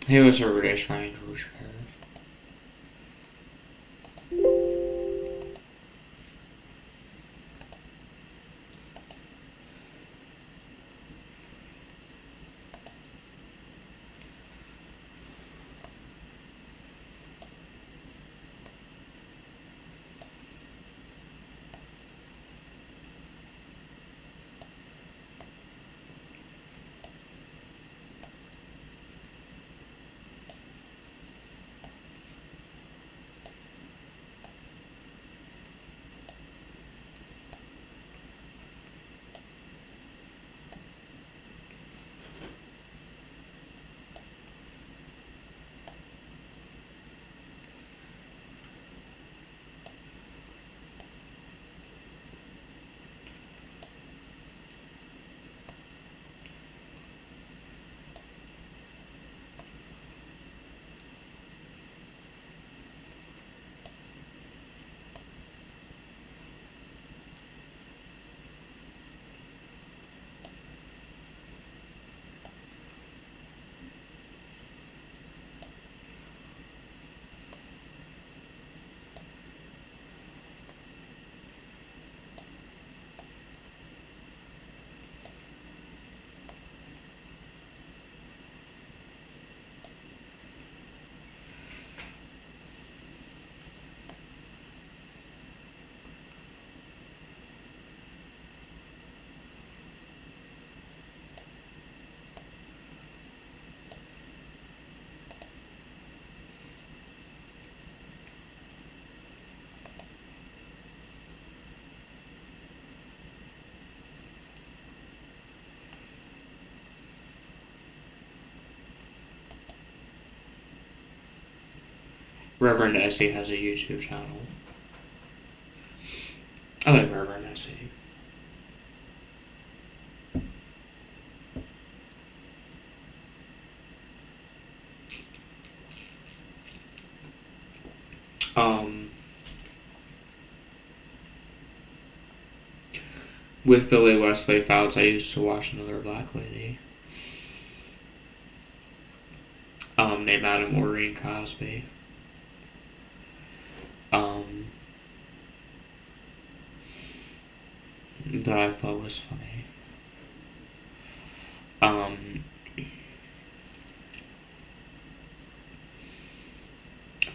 He was a really strange witch. Reverend Essie has a YouTube channel. I like Reverend Essie. With Billy Wesley Fouts, I used to watch another black lady. Named Madam Orean Cosby. That I thought was funny.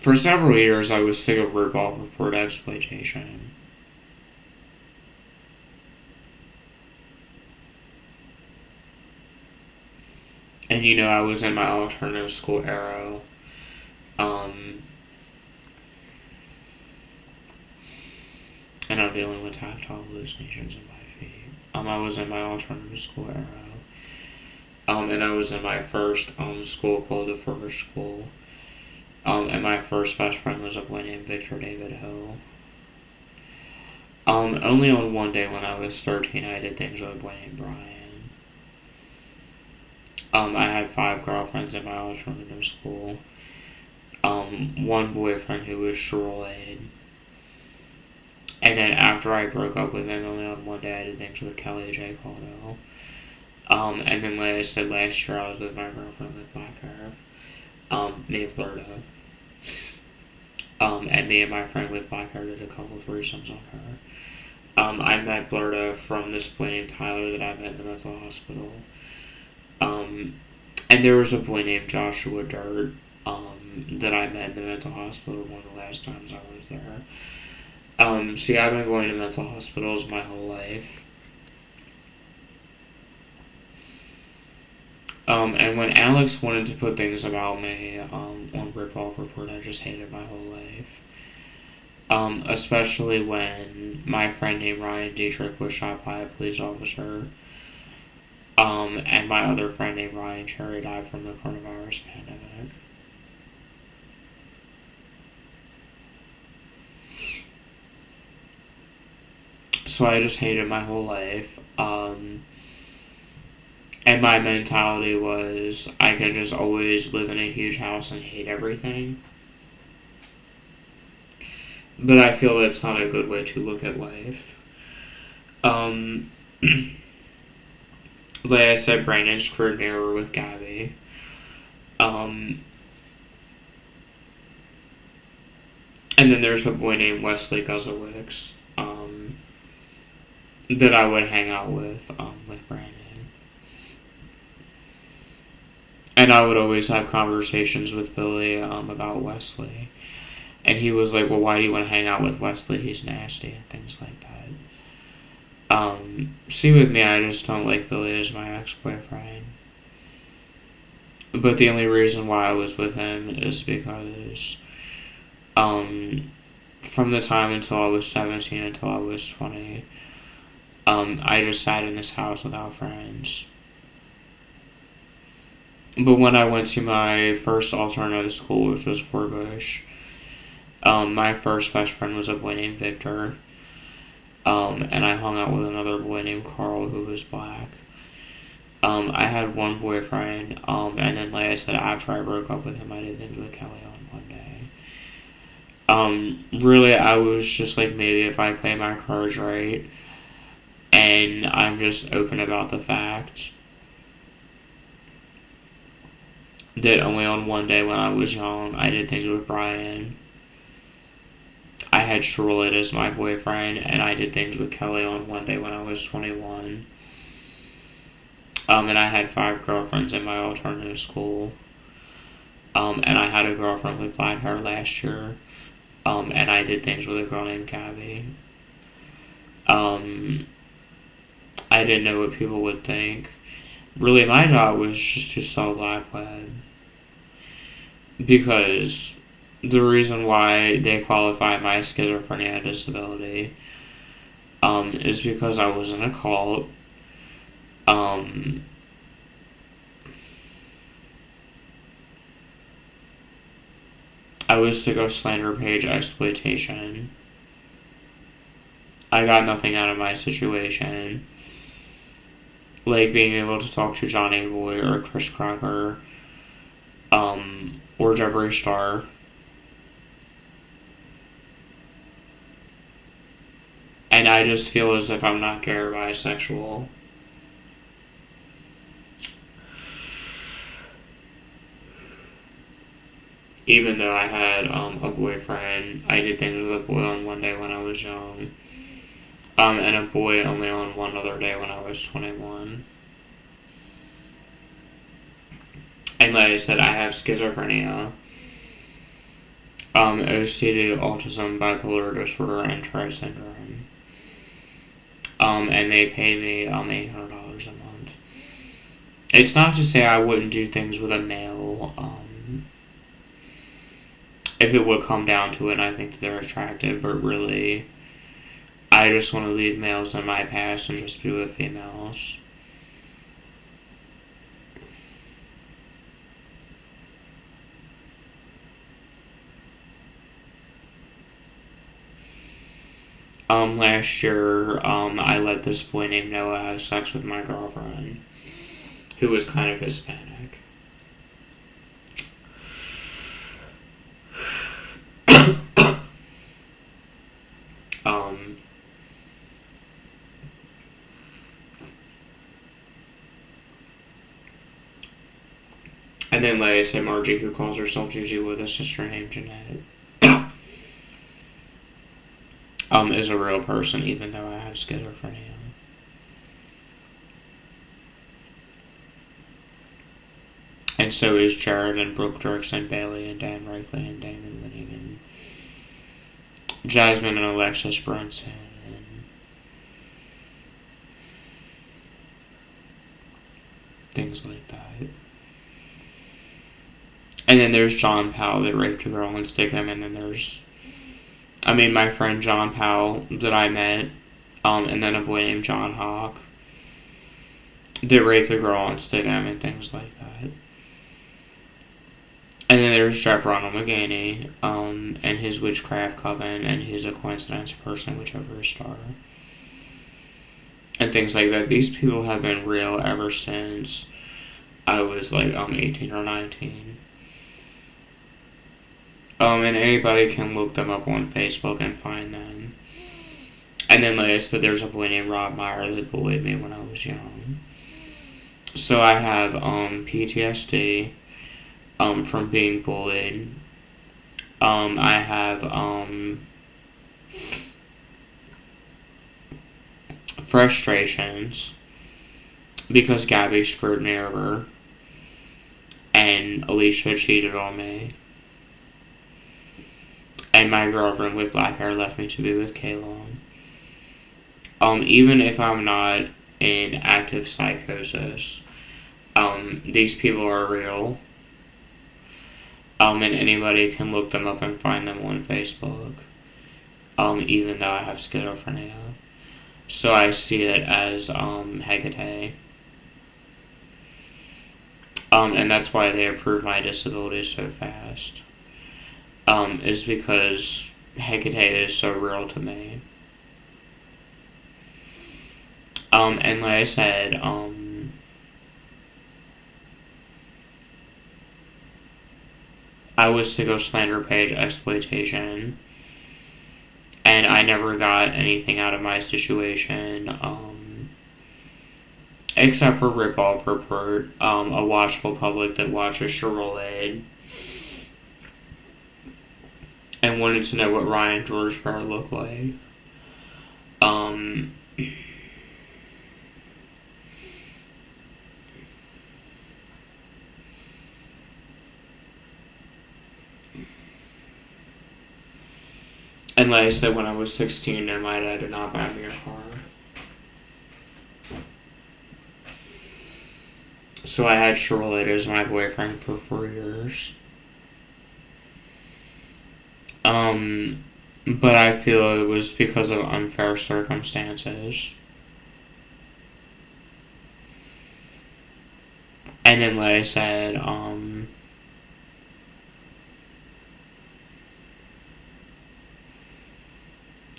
For several years, I was sick of rip-off report exploitation. And I was in my alternative school era. And I'm dealing with tactile hallucinations in my feet. I was in my alternative school era. And I was in my first school called the First School. And my first best friend was a boy named Victor David Hill. Only on one day when I was 13, I did things with a boy named Brian. I had 5 girlfriends in my alternative school. One boyfriend who was Sharolaid. And then after I broke up with him, only on one day I did things with Kelly J. Caldwell. And then like I said, last year I was with my girlfriend with black hair, named Berta. And me and my friend with black hair did a couple of threesomes on her. I met Berta from this boy named Tyler that I met in the mental hospital. And there was a boy named Joshua Dirt, that I met in the mental hospital one of the last times I was there. See, I've been going to mental hospitals my whole life. And when Alex wanted to put things about me on Rip-Off Report, I just hated my whole life. Especially when my friend named Ryan Dietrich was shot by a police officer. And my other friend named Ryan Cherry died from the coronavirus pandemic. So I just hated my whole life. And my mentality was I could just always live in a huge house and hate everything. But I feel that's not a good way to look at life. Like I said, Brandon screwed me over with Gabby. Um, and then there's a boy named Wesley Guzzlewicks, that I would hang out with Brandon. And I would always have conversations with Billy, about Wesley. And he was like, well, why do you want to hang out with Wesley? He's nasty, and things like that. See, with me, I just don't like Billy as my ex-boyfriend. But the only reason why I was with him is because, from the time until I was 17 until I was 20, I just sat in this house without friends. But when I went to my first alternative school, which was Fort Bush, my first best friend was a boy named Victor. And I hung out with another boy named Carl who was black. I had one boyfriend, and then, like I said, after I broke up with him, I did things with Kelly on one day. Really, I was just like, maybe if I play my cards right, and I'm just open about the fact that only on one day when I was young, I did things with Brian. I had Sharolaid as my boyfriend, and I did things with Kelly on one day when I was 21. And I had 5 girlfriends in my alternative school. And I had a girlfriend with black hair last year. And I did things with a girl named Gabby. I didn't know what people would think. Really, my job was just to sell black web. Because the reason why they qualify my schizophrenia disability, is because I was in a cult. I was to go slander page exploitation. I got nothing out of my situation. Like being able to talk to John Avoy or Chris Crocker, or Jeffree Star. And I just feel as if I'm not gay or bisexual. Even though I had a boyfriend, I did things with a boy on one day when I was young. And a boy only on one other day when I was 21. And like I said, I have schizophrenia, OCD, autism, bipolar disorder, and Tourette syndrome. And they pay me $800 a month. It's not to say I wouldn't do things with a male, if it would come down to it and I think that they're attractive, but really, I just want to leave males in my past and just be with females. Last year, I let this boy named Noah have sex with my girlfriend, who was kind of Hispanic. And then, like I said, Margie, who calls herself Gigi with a sister named Jeanette, is a real person, even though I have schizophrenia. And so is Jared and Brooke Dirks and Bailey and Dan Reichley and Damon Winning and Jasmine and Alexis Brunson and things like that. And then there's John Powell that raped a girl in Stickham, and then there's, my friend John Powell that I met, and then a boy named John Hawk that raped a girl in Stickham and things like that. And then there's Jeff Ronald McGaney, and his witchcraft coven, and his a coincidence person, whichever is star. And things like that. These people have been real ever since I was 18 or 19. And anybody can look them up on Facebook and find them. And then, like I said, there's a boy named Rob Meyer that bullied me when I was young. So I have PTSD, from being bullied. I have, frustrations because Gabby screwed me over and Alicia cheated on me. And my girlfriend with black hair left me to be with Kaylon. Even if I'm not in active psychosis, these people are real. And anybody can look them up and find them on Facebook. Even though I have schizophrenia. So I see it as, Hecate. And that's why they approved my disability so fast. Is because Hecate is so real to me. And like I said, I was to go slander page exploitation, and I never got anything out of my situation, except for rip-off report, a watchful public that watches Sharolaid, and wanted to know what Ryan George Fair looked like. And like I said, when I was 16, my dad did not buy me a car. So I had Sharolaid as my boyfriend for 4 years. But I feel it was because of unfair circumstances. And then, like I said,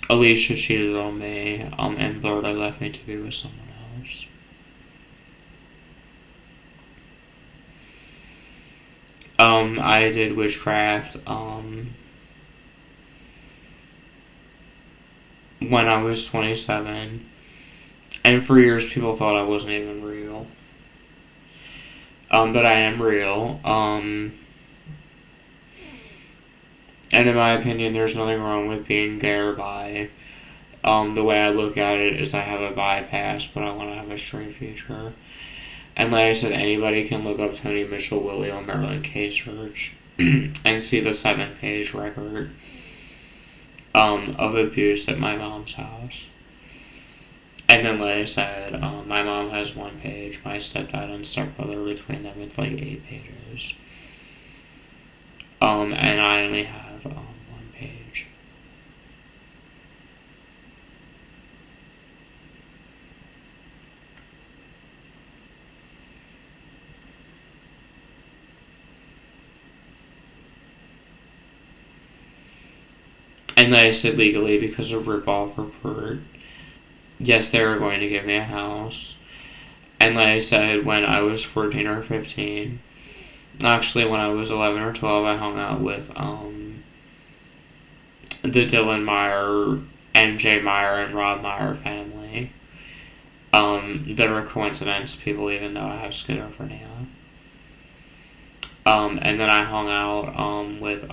Alicia cheated on me, and Berta left me to be with someone else. I did witchcraft, when I was 27, and for years people thought I wasn't even real. But I am real, and in my opinion, there's nothing wrong with being gay or bi. The way I look at it is I have a bypass, but I want to have a straight future. And like I said, anybody can look up Tony Mitchell Willie on Maryland Case Search and see the 7-page record of abuse at my mom's house. And then, like I said, my mom has 1 page, my stepdad and stepbrother, between them it's like 8 pages. And I only have 1 page. And like I said, legally, because of rip-off report, yes, they were going to give me a house. And like I said, when I was 14 or 15, actually when I was 11 or 12, I hung out with the Dylan Meyer, NJ Meyer, and Rob Meyer family. That are coincidence people, even though I have schizophrenia. And then I hung out with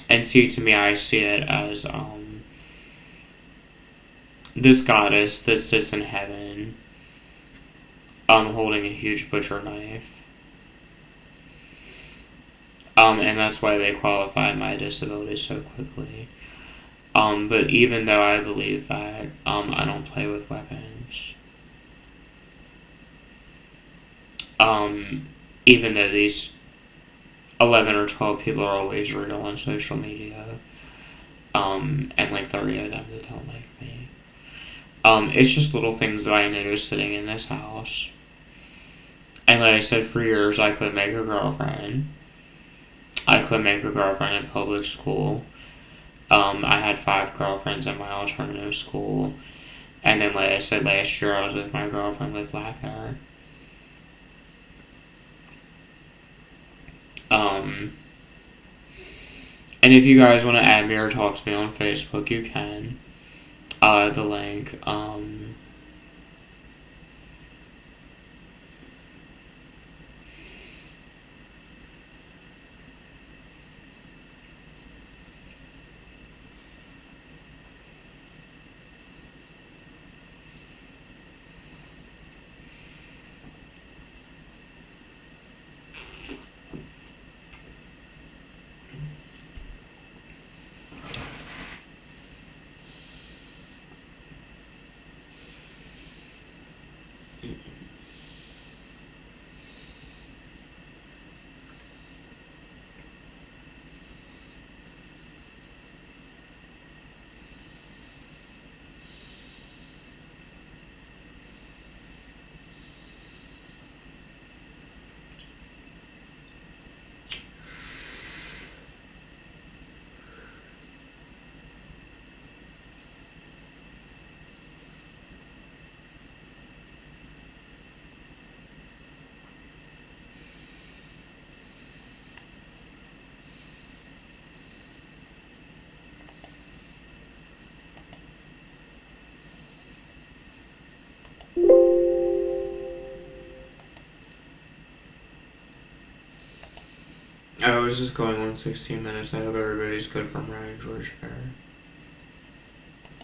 and see, to me, I see it as this goddess that sits in heaven, holding a huge butcher knife. And that's why they qualified my disability so quickly. But even though I believe that, I don't play with weapons. Even though these 11 or 12 people are always real on social media, and like 30 of them that don't like me. It's just little things that I noticed sitting in this house. And like I said, for years, I couldn't make a girlfriend. I couldn't make a girlfriend in public school. I had 5 girlfriends in my alternative school. And then, like I said, last year I was with my girlfriend with black hair. And if you guys want to add me or talk to me on Facebook, you can. The link, I was just going on 16 minutes. I hope everybody's good from Ryan George Fair.